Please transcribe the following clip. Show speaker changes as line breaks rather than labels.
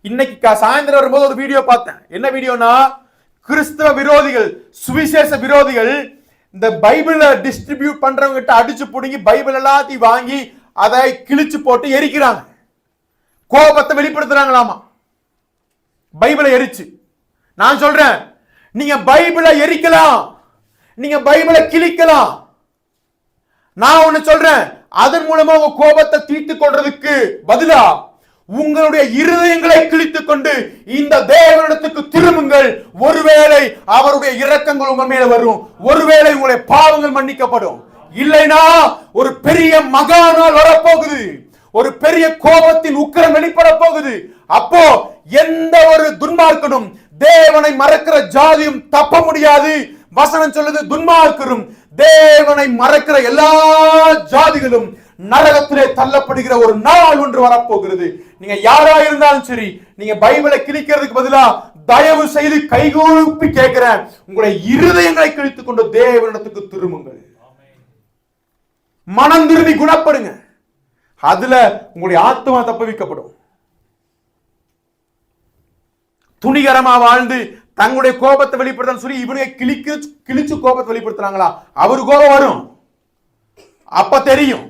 இன்னைக்கு சாயந்தரம் வரும்போது ஒரு வீடியோ பார்த்தேன். என்ன வீடியோனா, கிறிஸ்தவ விரோதிகள், சுவிசேஷ விரோதிகள் இந்த பைபிளை டிஸ்ட்ரிபியூட் பண்றவங்க கிட்ட அடிச்சு புடுங்கி பைபிள் எல்லாத்தையும் வாங்கி அதை கிழிச்சு போட்டு எரிக்கிறாங்க. கோபத்தை வெளிப்படுத்துறாங்களாமா பைபிளை எரிச்சு. நான் சொல்றேன், நீங்க பைபிளை எரிக்கலாம், நீங்க பைபிளை கிழிக்கலாம். நான் ஒண்ணு சொல்றேன், அதன் மூலமா உங்க கோபத்தை தீர்த்துக் கொள்றதுக்கு பதிலா உங்களுடைய இருதயங்களை கிழித்துக் கொண்டு இந்த தேவனிடத்துக்கு திரும்புங்கள். ஒருவேளை அவருடைய இரக்கங்கள் உங்க மேல வரும், ஒருவேளை உங்களுடைய பாவங்கள் மன்னிக்கப்படும். இல்லைனா ஒரு பெரிய மகாநாள் வரப்போகுது, ஒரு பெரிய கோபத்தின் உக்கிரம் வெளிப்பட போகுது. அப்போ எந்த ஒரு துன்மார்க்கனும், தேவனை மறக்கிற ஜாதியும் தப்ப முடியாது. வசனம் சொல்லுது, துன்மார்க்கரும் தேவனை மறக்கிற எல்லா ஜாதிகளும் நரகத்திலே தள்ளப்படுகிற ஒரு நாள் ஒன்று வரப்போகிறது. நீங்க யாரா இருந்தாலும் சரி, நீங்க பைபிளை கிழிக்கிறதுக்கு பதிலா தயவு செய்து கைகூப்பி கேட்கிறேன், உங்களுடைய இருதயங்களை கிழித்துக் கொண்டு தேவனிடத்துக்கு திரும்புங்கள். மனம் திரும்பி குணப்படுங்க. அதுல உங்களுடைய ஆத்மா தப்புவிக்கப்படும். துணிகரமா வாழ்ந்து தங்களுடைய கோபத்தை வெளிப்படுத்த சொல்லி இவனுக்கு கிழிச்சு கோபத்தை வெளிப்படுத்துறாங்களா? அவரு கோபம் வரும், அப்ப தெரியும்.